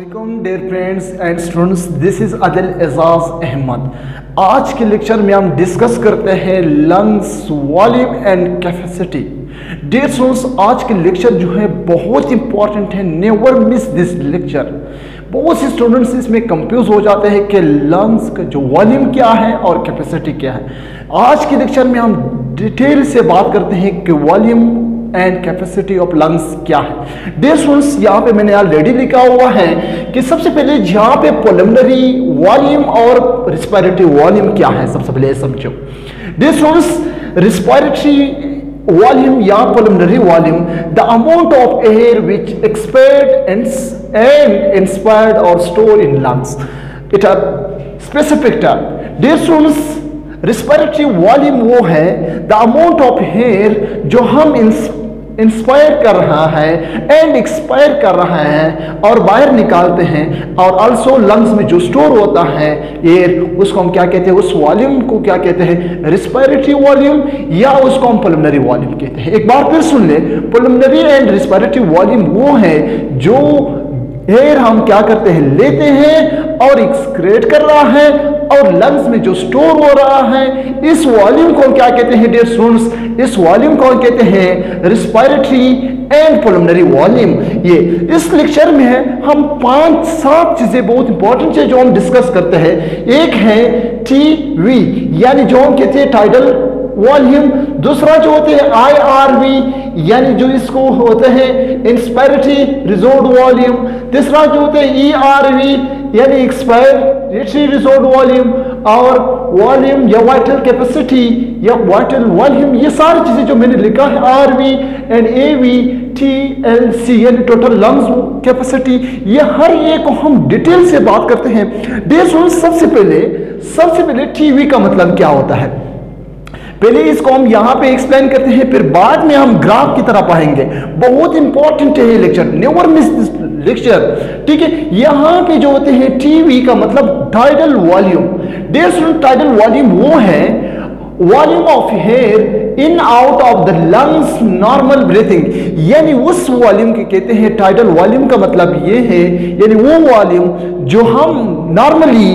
अस्सलामुअलैकुम dear friends and students, this is Adil Ejaz Ahmad. आज के लेक्चर में हम डिस्कस करते हैं lungs volume and capacity. Dear students, आज के लेक्चर जो है बहुत इंपॉर्टेंट है, नेवर मिस दिस लेक्चर। बहुत से स्टूडेंट्स इसमें कंफ्यूज हो जाते हैं कि लंग्स का जो वॉल्यूम क्या है और कैपेसिटी क्या है। आज के लेक्चर में हम डिटेल से बात करते हैं कि volume and capacity of lungs क्या है। डियर स्टूडेंट्स, यहाँ पे मैंने ऑलरेडी लिखा हुआ है कि सबसे पहले यहाँ पे पुलमोनरी वॉल्यूम और रिस्पिरेटरी वॉल्यूम क्या है, सबसे पहले समझो। डियर स्टूडेंट्स, रिस्पिरेटरी volume या pulmonary volume, the amount of air which expired and inspired or stored in lungs. It a specific term. Dear students, respiratory volume वो है the amount of air जो हम इंस्पायर कर रहा है and expire कर रहा है और बाहर निकालते हैं, और आल्सो लंग्स में जो स्टोर होता है एयर, उसको हम क्या कहते हैं, उस वॉल्यूम को क्या कहते हैं, रिस्पिरेटरी वॉल्यूम, या उसको हम पल्मोनरी वॉल्यूम कहते हैं। एक बार फिर सुन ले, पल्मोनरी एंड रिस्पिरेटरी वॉल्यूम वो है जो एयर हम क्या करते हैं, लेते हैं और एक्सक्रेट कर रहा है, और लंग्स में जो स्टोर हो रहा है, इस वॉल्यूम को क्या कहते हैं डियर स्टूडेंट्स, इस वॉल्यूम को कहते हैं रिस्पिरेटरी एंड पुलमोनरी वॉल्यूम। ये इस लेक्चर में है हम 5-7 चीजें बहुत इंपॉर्टेंट है जो हम डिस्कस करते हैं। एक है टीवी यानी जो हम कहते हैं टाइडल वॉल्यूम, दूसरा जो होते हैं IRV यानी जो इसको होते हैं इंस्पायरेटरी रिजर्व वॉल्यूम, तीसरा जो होते हैं ERV यानी एक्सपायरेटरी रिजर्व वॉल्यूम, और वॉल्यूम या वाइटल कैपेसिटी या वाइटल वॉल्यूम। ये सारी चीजें जो मैंने लिखा है RV एंड AV TLC यानी टोटल लंग्स कैपेसिटी, ये हर एक को हम डिटेल से बात करते हैं। डियर स्टूडेंट्स, सबसे पहले टीवी का मतलब क्या होता है, पहले इसको हम यहां पे एक्सप्लेन करते हैं, फिर बाद में हम ग्राफ की तरफ आएंगे। बहुत इंपॉर्टेंट है ये lecture, never miss this lecture, ठीक है। यहां पे जो होते हैं टीवी का मतलब tidal volume. Dear student, tidal volume वो है volume of air in out of the lungs normal breathing, यानी उस वॉल्यूम के कहते हैं टाइडल वॉल्यूम का मतलब ये है, यानी वो वॉल्यूम जो हम नॉर्मली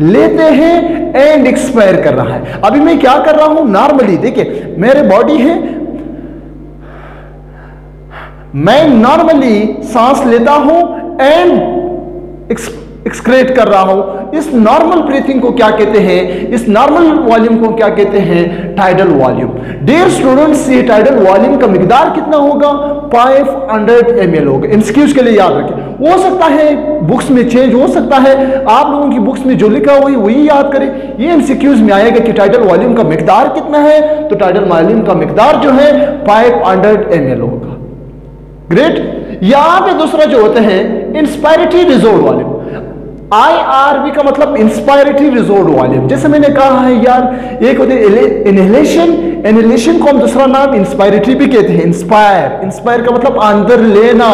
लेते हैं एंड एक्सपायर कर रहा है। अभी मैं क्या कर रहा हूं, नॉर्मली देखिए मेरे बॉडी है, मैं नॉर्मली सांस लेता हूं एंड एक्सक्रेट कर रहा हूं। इस नॉर्मल ब्रीथिंग को क्या कहते हैं, इस नॉर्मल वॉल्यूम को क्या कहते हैं, टाइडल वॉल्यूम। डियर स्टूडेंट्स, ये टाइडल वॉल्यूम का मिकदार कितना होगा, 500 ml होगा। एमसीक्यूज के लिए याद रखें, हो सकता है बुक्स में चेंज हो सकता है, आप लोगों की बुक्स में जो लिखा हुआ है वही याद करें। ये एमसीक्यूज में आएगा कि टाइडल वॉल्यूम का मिकदार कितना है, तो टाइडल वॉल्यूम का मिकदार जो है 500 ml होगा। ग्रेट। यहां पे दूसरा जो होता है इंस्पायरेटरी रिजर्व वॉल्यूम, IRV का मतलब इंस्पायरेटरी रिजर्व वॉल्यूम। जैसे मैंने कहा है यार, एक होते इनहेलेशन को हम दूसरा नाम इंस्पायरेटरी भी कहते हैं। इंस्पायर का मतलब अंदर लेना,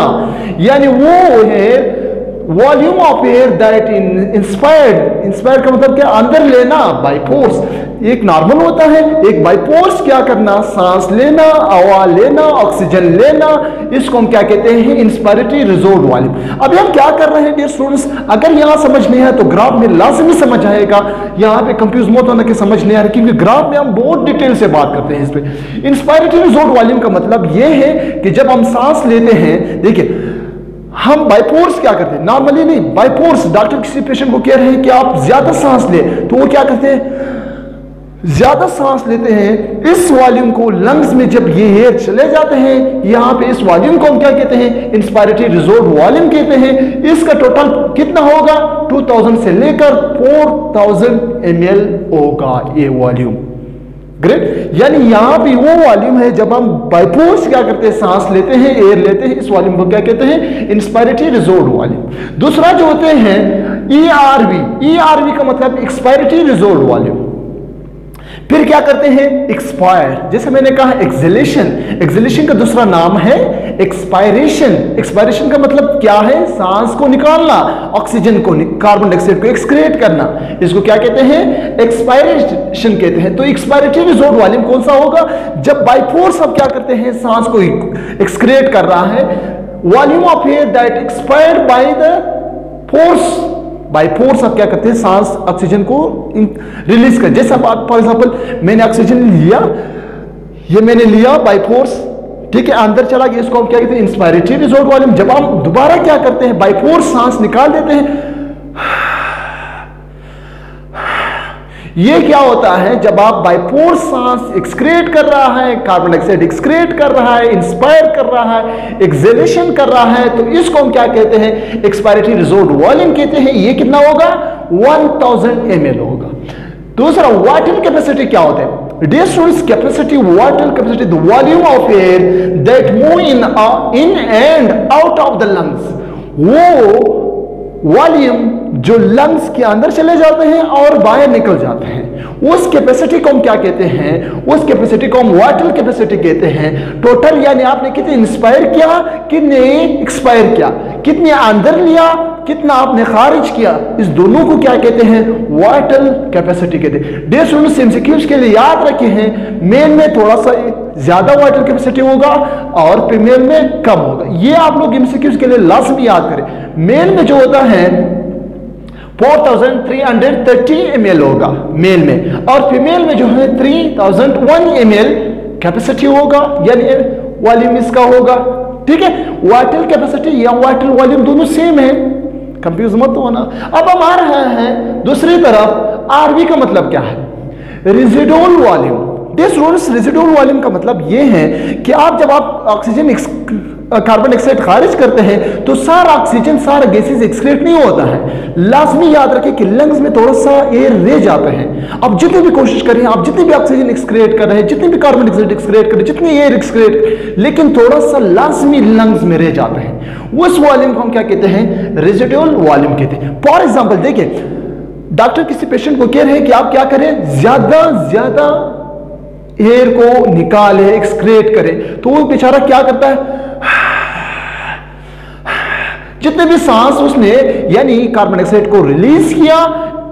यानी वो है volume of air that inspired का मतलब क्या, अंदर लेना बाय फोर्स। एक नॉर्मल होता है, एक बाय फोर्स क्या करना, सांस लेना, हवा लेना, ऑक्सीजन लेना, इसको हम क्या कहते हैं, इंस्पायरेटरी रिजर्व वॉल्यूम। अभी हम क्या कर रहे हैं डियर स्टूडेंट्स, अगर यहां समझ नहीं है तो ग्राफ में लाजमी समझ आएगा। यहां पे कंफ्यूज मत होना कि समझ नहीं आ रहा, क्योंकि ग्राफ में हम बहुत डिटेल से बात करते हैं इस पे। इंस्पायरेटरी रिजर्व वॉल्यूम का मतलब यह है कि जब हम सांस लेते हैं, देखिए हम बाय फोर्स क्या करते हैं, नॉर्मली नहीं, बाय फोर्स डॉक्टर किसी पेशेंट को कह रहे हैं कि आप ज्यादा सांस ले, तो वो क्या करते हैं, ज्यादा सांस लेते हैं। इस वॉल्यूम को लंग्स में जब ये एयर चले जाते हैं, यहां पे इस वॉल्यूम को हम क्या कहते हैं, इंस्पायरेटरी रिजर्व वॉल्यूम कहते हैं। इसका टोटल कितना होगा, 2000 से लेकर 4000 ml होगा ये वॉल्यूम। ग्रेट। यानी यहां भी वो वॉल्यूम है जब हम बाय फोर्स क्या करते हैं, सांस लेते हैं, एयर लेते हैं, इस वॉल्यूम को क्या कहते हैं, इंस्पायरेटरी रिजर्व वॉल्यूम। दूसरा जो होते हैं ERV का मतलब एक्सपायरेटरी रिजर्व वॉल्यूम। फिर क्या करते हैं, एक्सपायर, जैसे मैंने कहा एक्सहेलेशन का दूसरा नाम है एक्सपायरेशन का मतलब क्या है, सांस को निकालना, ऑक्सीजन को, कार्बन डाइऑक्साइड को एक्सक्रेट करना, इसको क्या कहते हैं, एक्सपायरेशन कहते हैं। तो एक्सपायरेटरी रिजर्व वॉल्यूम कौन सा होगा, जब बाय फोर्स हम क्या करते हैं, सांस को एक्सक्रेट कर रहा है, volume of air that expired by the force, by force आप क्या करते हैं, सांस ऑक्सीजन को रिलीज कर, जैसे आप फॉर एग्जांपल मैंने ऑक्सीजन लिया, ये मैंने लिया बाय फोर्स, ठीक है, अंदर चला गया, इसको हम क्या कहते हैं, इंस्पायरेटरी रिजोर्ट वॉल्यूम। जब हम दोबारा क्या करते हैं, बाय फोर्स सांस निकाल देते हैं, ये क्या होता है, जब आप बाय फोर्स सांस एक्सक्रेट कर रहा है, कार्बन डाइऑक्साइड एक्सक्रेट कर रहा है, इंस्पायर कर रहा है, एक्सेलेशन कर रहा है, तो इसको हम क्या कहते हैं, एक्सपायरेटरी रिजोर्ट वॉल्यूम कहते हैं। ये कितना होगा, 1000 ml होगा। दूसरा वाइटल कैपेसिटी क्या होता है, Dear students, capacity, vital capacity, the volume of air that move in and out of the lungs, वो वॉल्यूम जो लंग्स के अंदर चले जाते हैं और बाहर निकल जाते हैं, उस कैपेसिटी को हम क्या कहते हैं, उस कैपेसिटी को हम वाइटल कैपेसिटी कहते हैं। टोटल यानी आपने कितने इंस्पायर किया, कितने एक्सपायर किया, कितने अंदर लिया, कितना आपने खारिज किया, इस दोनों को क्या कहते हैं, वाइटल कैपेसिटी कहते हैं। डियर स्टूडेंट्स, एमसीक्यूज के लिए याद रखे हैं, मेल में थोड़ा सा ज्यादा वाइटल कैपेसिटी होगा और फीमेल में कम होगा। ये आप लोग एमसीक्यूज के लिए लाजमी याद करें। मेल में जो होता है 4330 ml होगा मेल में, और फीमेल में जो है 3001 ml कैपेसिटी होगा, यानी वॉल्यूम इसका होगा, ठीक है। वाइटल कैपेसिटी या वाइटल वॉल्यूम दोनों सेम है, कंफ्यूज मत होना। अब हम आ रहे हैं दूसरी तरफ, आरवी का मतलब क्या है, रेजिडुअल वॉल्यूम। रेजिडुअल वॉल्यूम का मतलब यह है कि आप जब आप ऑक्सीजन कार्बन डाइऑक्साइड खारिज करते हैं तो सारा ऑक्सीजन, सारा गैसेस एक्सक्रेट नहीं होता है। लाजमी याद रखें कि लंग्स में थोड़ा सा एयर रह जाता है। आप जितनी भी कोशिश करें, आप जितनी भी ऑक्सीजन एक्सक्रेट कर रहे हैं, जितनी भी कार्बन डाइऑक्साइड एक्सक्रेट कर रहे हैं, जितनी एयर एक्सक्रेट, लेकिन थोड़ा सा लाजमी लंग्स में रह जाता है। उस वॉल्यूम को हम क्या कहते हैं, रेजिडुअल वॉल्यूम कहते हैं। फॉर एग्जाम्पल देखिए, डॉक्टर किसी पेशेंट को कह रहे हैं कि आप क्या करें, ज्यादा एयर को निकाले, एक्सक्रेट करें, तो वो बेचारा क्या करता है, जितने भी सांस उसने यानी कार्बन डाइऑक्साइड को रिलीज किया,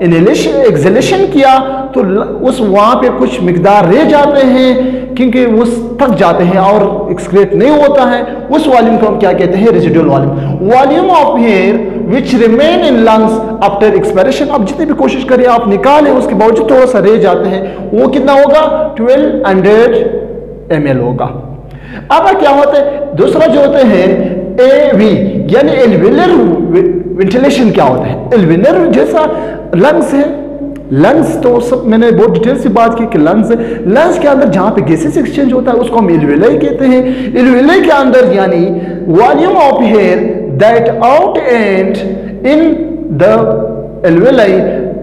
इनहेलेशन एक्सहेलेशन किया, तो उस वहां पे कुछ मिकदार रह जाते हैं क्योंकि वो थक जाते हैं और एक्सक्रेट नहीं होता है। उस वॉल्यूम को हम क्या कहते हैं, residual volume. Volume of air which remain in lungs after expiration, आप जितनी भी कोशिश करें आप निकालें, उसके बावजूद थोड़ा सा रह जाते हैं, वो कितना होगा, 1200 ml होगा। अब क्या होता है, दूसरा जो होते हैं एवी यानी एल्वेलर वेंटिलेशन क्या होता है, एल्वेलर जैसा लंग्स है, लंग्स तो सब मैंने बहुत डिटेल से बात की कि लंग्स है, लंग्स के अंदर जहां पे गैसेस एक्सचेंज होता है उसको हम एल्वेलाई कहते हैं। एल्वेलाई के अंदर यानी volume of air that out and in the alveoli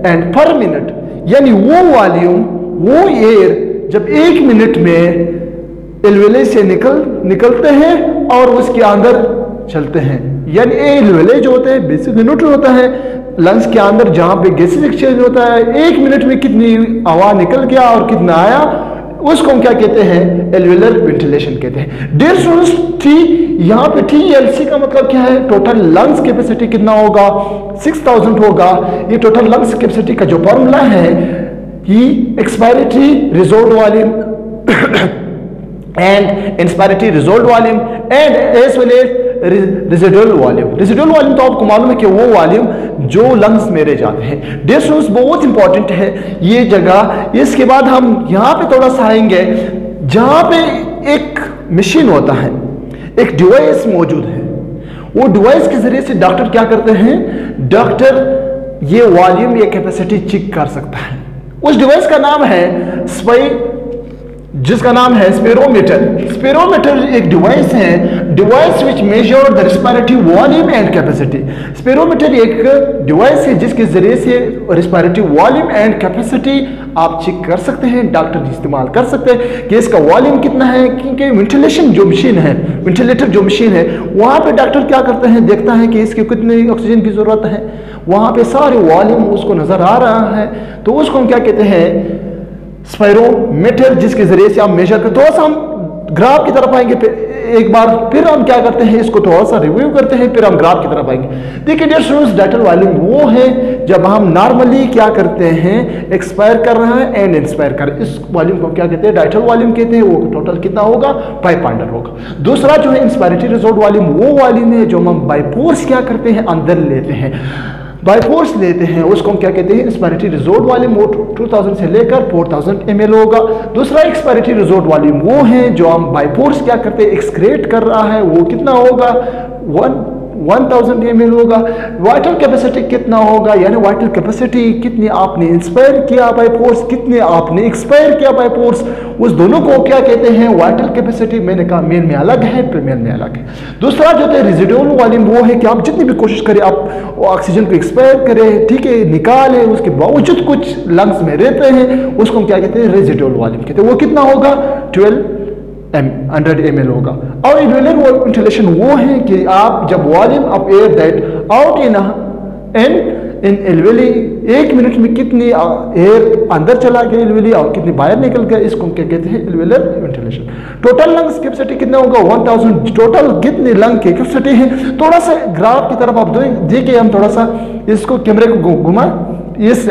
and पर मिनट, यानी वो वॉल्यूम, वो एयर जब 1 मिनट में एल्वेलाई से निकलते हैं और उसके अंदर चलते हैं, यानी एल्वेलाई जो होते हैं बेसिक यूनिट होता है लंग्स के अंदर जहां पे गैसेस एक्सचेंज होता है, 1 मिनट में कितनी हवा निकल गया और कितना आया, उसको हम क्या कहते हैं, एल्वेलर वेंटिलेशन कहते हैं। डियर स्टूडेंट्स, यहाँ पे TLC का मतलब क्या है, टोटल लंग्स कैपेसिटी कितना होगा, 6000 होगा। ये टोटल लंग्स कैपेसिटी का जो फॉर्मूला है, ये expiratory reserve volume and inspiratory resolved volume and as well as residual volume। Residual volume तो आपको मालूम है कि वो वॉल्यूम जो लंग्स में रह जाते हैं। डियर स्टूडेंट्स, बहुत इंपॉर्टेंट है ये जगह। इसके बाद हम यहाँ पे थोड़ा सा आएंगे जहाँ पे एक मशीन होता है, एक डिवाइस मौजूद है, वो डिवाइस के जरिए से डॉक्टर क्या करते हैं, डॉक्टर ये वॉल्यूम, ये कैपेसिटी चेक कर सकता है। उस डिवाइस का नाम है जिसका नाम है स्पेरोमीटर। स्पेरोमीटर एक डिवाइस है, device which measure the respiratory volume and capacity. Spherometer एक डिवाइस है जिसके जरिए से रेस्पिरेटरी वॉल्यूम एंड कैपेसिटी आप चेक कर सकते हैं, डॉक्टर इस्तेमाल कर सकते हैं कि इसका वॉल्यूम कितना है। क्योंकि वेंटिलेशन जो मशीन है, वेंटिलेटर जो मशीन है, वहां पे डॉक्टर क्या करते हैं, देखता है कि इसकी कितनी ऑक्सीजन की जरूरत है, वहां पे सारे वॉल्यूम उसको नजर आ रहा है, तो उसको हम क्या कहते हैं, स्पायरोमीटर, जिसके जरिए से आप मेजर कर। थोड़ा सा हम ग्राफ की तरफ आएंगे, एक बार फिर हम क्या करते हैं, इसको थोड़ा सा रिव्यू करते हैं, फिर हम ग्राफ की तरफ आएंगे। देखिए डियर स्टूडेंट्स, डाइटल वॉल्यूम वो है जब हम नॉर्मली क्या करते हैं, एक्सपायर कर रहे हैं एंड इंस्पायर कर रहे हैं, इस वॉल्यूम को क्या कहते हैं, डाइटल वॉल्यूम कहते हैं। वो टोटल कितना होगा, 500 होगा। दूसरा जो है इंस्पायरेटरी रिजोर्ट वॉल्यूम, वो वॉल्यूम है जो हम बाय फोर्स क्या करते हैं, अंदर लेते हैं, बाय फोर्स लेते हैं, उसको हम क्या कहते हैं, इंस्पायरेटरी रिजोर्ट वॉल्यूम। वो 2000 से लेकर 4000 ml होगा। दूसरा एक्सपायरेटरी रिजोर्ट वॉल्यूम वो है जो हम बाय फोर्स क्या करते हैं, एक्सक्रेट कर रहा है, वो कितना होगा, 1000 ml होगा। वाइटल कैपेसिटी कितना होगा, यानी वाइटल कैपेसिटी कितनी आपने इंस्पायर किया बाय फोर्स, कितने आपने एक्सपायर किया बाय फोर्स, उस दोनों को क्या कहते हैं, वाइटल कैपेसिटी। मैंने कहा मेल में अलग है, फीमेल में अलग है। दूसरा जो है रेजिडुअल वॉल्यूम, वो है कि आप जितनी भी कोशिश करें, आप ऑक्सीजन को एक्सपायर करें, ठीक है, निकालें, उसके बावजूद कुछ लंग्स में रहते हैं, उसको हम क्या कहते हैं, रेजिडुअल वॉल्यूम कहते हैं। वो कितना होगा, 100 ml होगा। और इन्वेलर वेंटिलेशन वो है कि आप जब volume of air that out in alveoli, 1 minute में कितनी एयर अंदर चला गया एल्वेली और कितनी बाहर निकल गया, इसको क्या कहते हैं, alveolar ventilation. Total lungs capacity कितना होगा, 1000। टोटल कितनी लंग की कैपेसिटी है, थोड़ा सा ग्राफ की तरफ आप देखिए, हम थोड़ा सा इसको कैमरे को घुमा, इस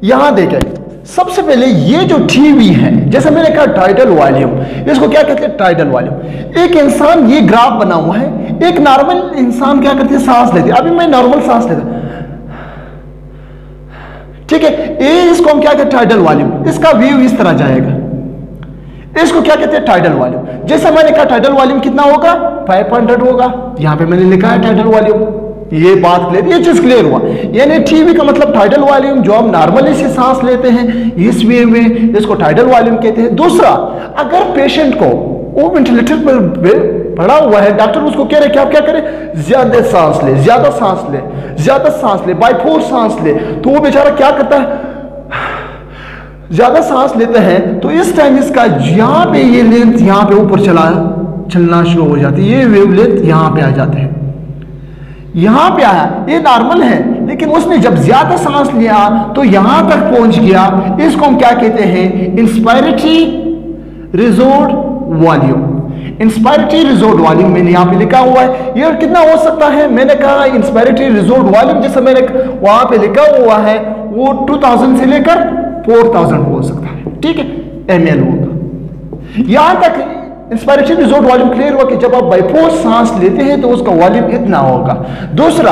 यहां देखें। सबसे पहले ये जो टीवी है, जैसे मैंने कहा टाइडल वॉल्यूम, इसको क्या कहते हैं, टाइडल वॉल्यूम। एक इंसान, ये ग्राफ बना हुआ है, एक नॉर्मल इंसान क्या करते हैं, सांस लेते हैं। अभी मैं नॉर्मल सांस लेता, ठीक है, ये इसको हम क्या कहते हैं, टाइडल वॉल्यूम। इसका व्यू इस तरह जाएगा, इसको क्या कहते हैं, टाइडल वॉल्यूम। जैसे मैंने कहा टाइडल वॉल्यूम कितना होगा, 500 होगा। यहां पे मैंने लिखा है टाइडल वॉल्यूम, ये बात क्लियर, ये चीज क्लियर हुआ। यानी टीवी का मतलब टाइडल वॉल्यूम, जो हम नॉर्मली से सांस लेते हैं, इस वे में इसको टाइडल वॉल्यूम कहते हैं। दूसरा, अगर पेशेंट को वो वेंटिलेटर पर पड़ा हुआ है, डॉक्टर उसको कह रहे कि आप क्या करें, ज्यादा सांस ले, ज्यादा सांस ले, ज्यादा सांस ले, बाय फोर्स सांस ले, तो वो बेचारा क्या करता है, ज्यादा सांस लेते हैं, तो इस टाइम इसका यहां पे ये लेंथ यहां पे ऊपर चलना शुरू हो जाती है, ये वेवलेंथ यहां पे आ जाते हैं, यहां पे आया, ये नॉर्मल है, लेकिन उसने जब ज्यादा सांस लिया तो यहां तक पहुंच गया। इसको हम क्या कहते हैं, inspiratory resort volume. Inspiratory resort volume मैंने यहां पे लिखा हुआ है। ये कितना हो सकता है, मैंने कहा इंस्पायरेटरी रिजोर्ट वॉल्यूम जैसे मैंने वहां पे लिखा हुआ है, वो 2000 से लेकर 4000 हो सकता है, ठीक है, ml होगा। यहां तक इंस्पायरेटरी रिजोर्ट वॉल्यूम क्लियर हुआ कि जब आप बाय फोर्स सांस लेते हैं तो उसका वॉल्यूम इतना होगा। दूसरा,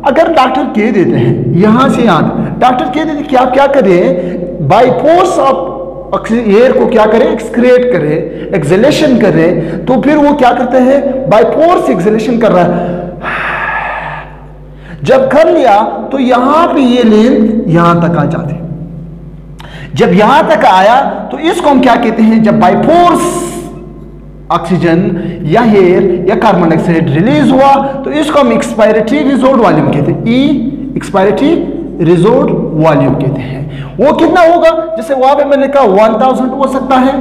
अगर डॉक्टर कह देते हैं यहां से यहां, डॉक्टर कह देते हैं कि आप क्या करें, बाय फोर्स आप एयर को क्या करें, एक्सक्रेट करें, एक्सलेशन करें, तो फिर वो क्या करते हैं, बाय फोर्स एक्सलेशन कर रहा है। जब कर लिया तो यहां पे ये लेंथ यहां तक आ जाती, जब यहां तक आया तो इसको हम क्या कहते हैं, जब बाय फोर्स ऑक्सीजन या एयर या कार्बन डाइऑक्साइड रिलीज हुआ तो इसको हम एक्सपायरेटरी रिजोर्ट वॉल्यूम कहते हैं, ई एक्सपायरेटरी रिजोर्ट वॉल्यूम कहते हैं। वो कितना होगा, जैसे वहां पे मैंने कहा 1000 हो सकता है,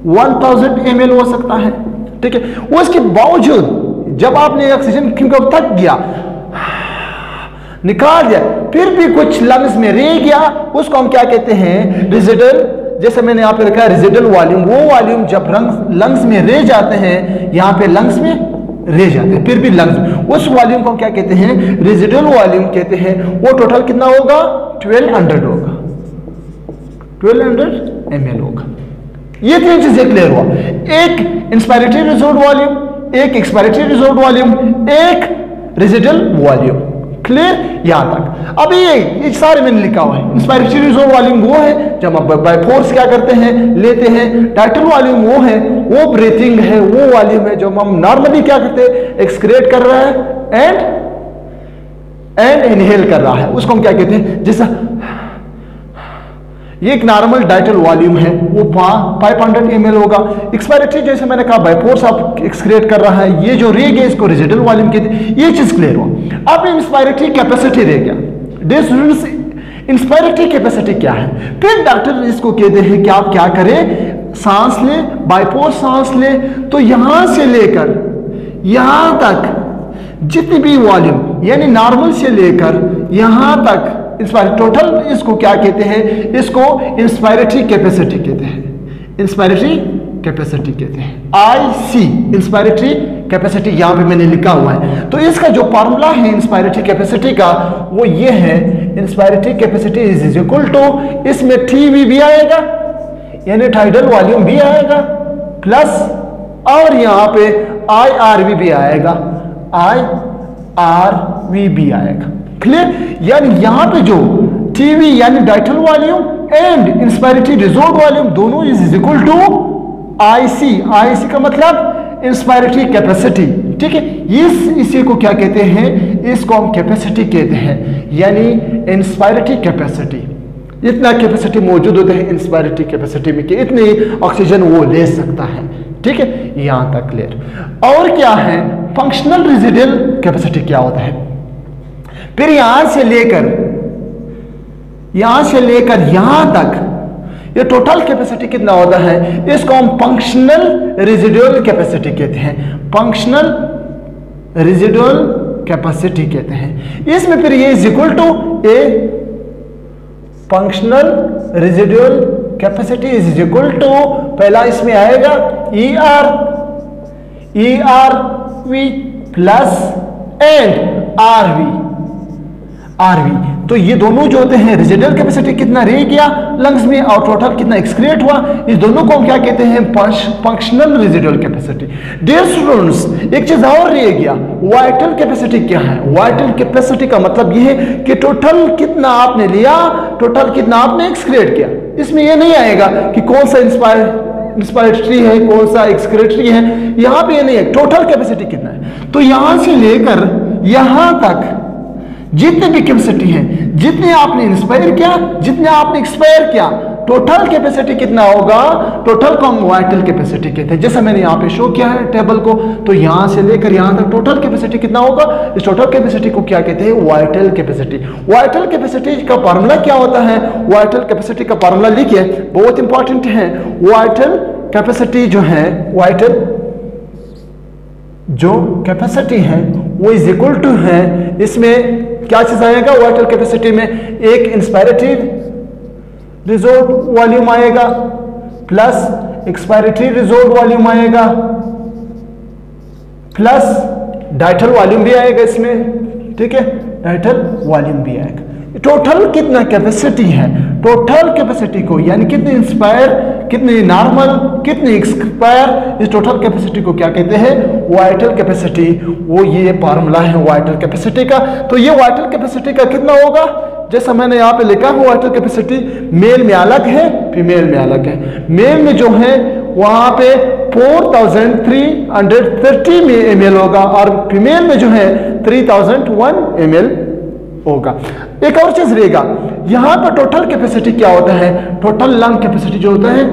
1000 ml हो सकता है, ठीक है। उसके बावजूद जब आपने ऑक्सीजन क्योंकि थक गया, निकाल दिया, फिर भी कुछ लंग्स में रह गया, उसको हम क्या कहते हैं, रेजिडुअल। जैसे मैंने यहाँ पे रखा है रेजिडुअल वॉल्यूम, वो वॉल्यूम जब लंग्स में रह जाते हैं, यहाँ पे लंग्स में रह जाते हैं, फिर भी लंग्स, उस वॉल्यूम को क्या कहते हैं, रेजिडुअल वॉल्यूम कहते हैं। वो टोटल कितना होगा, 1200 होगा, 1200 ml होगा। ये तीन चीजें क्लियर हुआ, एक इंस्पायरेटरी रिजोर्ट वॉल्यूम, एक एक्सपायरेटरी रिजोर्ट वॉल्यूम, एक रेजिडुअल वॉल्यूम। क्लियर यहां तक। अभी ये सारे मैंने लिखा हुआ है। इंस्पायरेटरी रिजोर्ट वॉल्यूम वो है जब आप बाय फोर्स क्या करते हैं, लेते हैं। टाइटल वॉल्यूम वो है, वो ब्रीथिंग है, वो वॉल्यूम है जो हम नॉर्मली क्या करते हैं, एक्सक्रेट कर रहा है एंड इनहेल कर रहा है, उसको हम क्या कहते हैं, जैसा ये एक नॉर्मल डाइटल वॉल्यूम है, वो 500 ml होगा। एक्सपायरेटरी जैसे मैंने कहा बाय फोर्स आप एक्सक्रेट कर रहा है, ये जो रह गया इसको रेजिडुअल वॉल्यूम कहते हैं। ये चीज क्लियर हुआ। अब इंस्पायरेटरी कैपेसिटी रह गया। इंस्पायरेटरी कैपेसिटी क्या है, फिर डॉक्टर इसको कहते हैं कि आप क्या करें, सांस ले, बाय फोर्स सांस ले, तो यहां से लेकर यहां तक जितनी भी वॉल्यूम यानी नॉर्मल से लेकर यहां तक टोटल, इसको क्या कहते हैं, इसको इंस्पायरेटरी कैपेसिटी कहते हैं। इंस्पायरेटरी कैपेसिटी कहते हैं। IC इंस्पायरेटरी कैपेसिटी यहाँ पे मैंने लिखा हुआ है। तो इसका जो फॉर्मूला है इंस्पायरेटरी कैपेसिटी का वो ये है, inspiratory capacity is equal to, इसमें TV भी आएगा यानी टाइडल वॉल्यूम भी आएगा, प्लस और यहाँ पे IRV भी आएगा, IRV भी आएगा। क्लियर? यानी यहाँ पे जो TV यानी डाइटल वॉल्यूम एंड इंस्पायरेटरी रिजोर्व वॉल्यूम दोनों इज इक्वल टू IC का मतलब इंस्पायरेटरी कैपेसिटी। ठीक है, इसी को क्या कहते हैं? इसको हम कैपेसिटी कहते हैं, यानी इंस्पायरेटरी कैपेसिटी। इतना कैपेसिटी मौजूद होता है इंस्पायरेटरी कैपेसिटी में कि इतनी ऑक्सीजन वो ले सकता है। ठीक है, यहां तक क्लियर। और क्या है फंक्शनल रेजिडुअल कैपेसिटी क्या होता है? फिर यहां से लेकर यहां तक ये टोटल कैपेसिटी कितना होता है? इसको हम फंक्शनल रेजिडुअल कैपेसिटी कहते हैं, फंक्शनल रेजिडुअल कैपेसिटी कहते हैं। इसमें फिर ये is equal to a functional residual capacity is equal to, पहला इसमें आएगा ERV प्लस एंड RV। तो ये दोनों जो होते हैं रेजिडुअल कैपेसिटी कितना रह गया लंग्स में और टोटल कितना एक्सक्रीट हुआ, इस दोनों को हम क्या कहते हैं? Functional residual capacity. Dear students, एक चीज और रह गया, वाइटल कैपेसिटी क्या है? वाइटल कैपेसिटी का मतलब ये है कि टोटल कितना आपने लिया, टोटल कितना आपने एक्सक्रीट किया। इसमें ये नहीं आएगा कि कौन सा इंस्पायरेटरी है, कौन सा एक्सक्रीटरी है, यहां पे ये नहीं है, टोटल कैपेसिटी कितना है। तो यहां से लेकर यहां तक जितने भी कैपेसिटी हैं, जितने आपने इंस्पायर किया, जितने आपने एक्सपायर किया, टोटल कैपेसिटी कितना होगा? टोटल को हम वाइटल कैपेसिटी कहते हैं। जैसा मैंने यहाँ पे शो किया है टेबल को, तो यहां से लेकर यहां तक टोटल कैपेसिटी कितना होगा? इस टोटल कैपेसिटी को क्या कहते हैं? Vital capacity. वाइटल कैपेसिटी का फॉर्मूला क्या होता है? वाइटल कैपेसिटी का फॉर्मूला लिखिए, बहुत इंपॉर्टेंट है। वाइटल कैपेसिटी जो है, वाइटल जो कैपेसिटी है वो इज इक्वल टू है, इसमें क्या चीज आएगा? वाइटल कैपेसिटी में एक इंस्पायरेटरी रिजोर्व वॉल्यूम आएगा प्लस एक्सपायरेटरी रिजोर्व वॉल्यूम आएगा प्लस डाइटल वॉल्यूम भी आएगा इसमें। ठीक है, डाइटल वॉल्यूम भी आएगा। टोटल कितना कैपेसिटी है? टोटल कैपेसिटी को यानी कितने इंस्पायर, कितने नॉर्मल, कितने एक्सपायर, इस टोटल कैपेसिटी को क्या कहते हैं? Vital capacity. वो ये फॉर्मूला है वाइटल कैपेसिटी का। तो ये वाइटल कैपेसिटी का कितना होगा? जैसा मैंने यहाँ पे लिखा है वाइटल कैपेसिटी मेल में अलग है, फीमेल में अलग है। मेल में जो है वहां पे 4330 ml होगा और फीमेल में जो है 3001 ml होगा। एक और चीज रहेगा, यहां पर टोटल कैपेसिटी क्या होता है? टोटल लंग कैपेसिटी जो होता है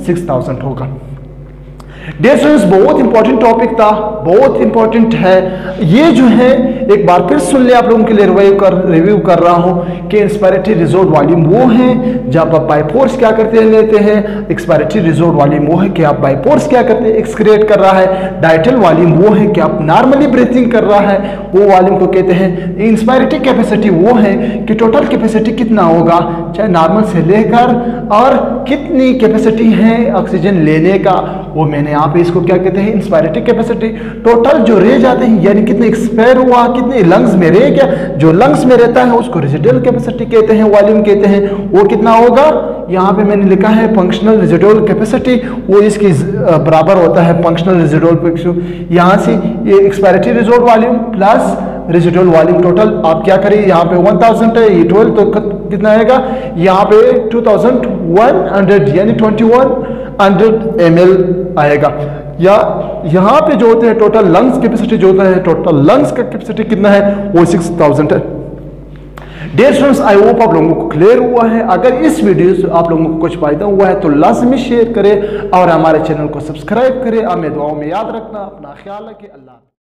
6000 होगा। डियर स्टूडेंट्स, बहुत इंपॉर्टेंट टॉपिक था, बहुत इंपॉर्टेंट है ये जो है। एक बार फिर सुन ले, आप लोगों के लिए रिव्यू कर रहा हूं कि इंस्पायरेटरी रिजोर्व वॉल्यूम वो है जब आप बाय फोर्स क्या करते हैं, लेते हैं। एक्सपायरेटरी रिजोर्व वॉल्यूम वो है कि आप बाय फोर्स क्या करते हैं, एक्सक्रीट कर रहा है। डाइटल वॉल्यूम वो है कि आप नॉर्मली ब्रीथिंग कर रहा है, वो वॉल्यूम को कहते हैं। इंस्पायरेटरी कैपेसिटी वो है कि टोटल कैपेसिटी कितना होगा, चाहे नॉर्मल से लेकर और कितनी कैपेसिटी है ऑक्सीजन लेने का, वो मैंने यहाँ पे इसको क्या कहते हैं? Inspiratory capacity. टोटल जो रह जाते हैं यानी कितने एक्सपायर हुआ, कितने लंग्स में रह गया, जो लंग्स में रहता है उसको रेजिडुअल कैपेसिटी कहते हैं, वॉल्यूम कहते हैं। वो कितना होगा? यहाँ पे मैंने लिखा है फंक्शनल रेजिडुअल कैपेसिटी, वो इसकी बराबर होता है फंक्शनल रेजिडुअल कैपेसिटी। यहाँ से ये expiratory reserve volume plus residual volume total आप क्या करिए, यहाँ पे 1000 है, ये 12 तो कितना आएगा? यहाँ पे 2100 यानी 2100 ml आएगा। या यहाँ पे जो होते हैं टोटल लंग्स कैपेसिटी जो होता है, टोटल लंग्स का कैपेसिटी कितना है? वो 6000 है। डियर स्टूडेंट्स, आई होप आप लोगों को क्लियर हुआ है। अगर इस वीडियो से आप लोगों को कुछ फायदा हुआ है तो लाजमी शेयर करें और हमारे चैनल को सब्सक्राइब करें। हमें दुआओं में याद रखना। अपना ख्याल रखें। अल्लाह।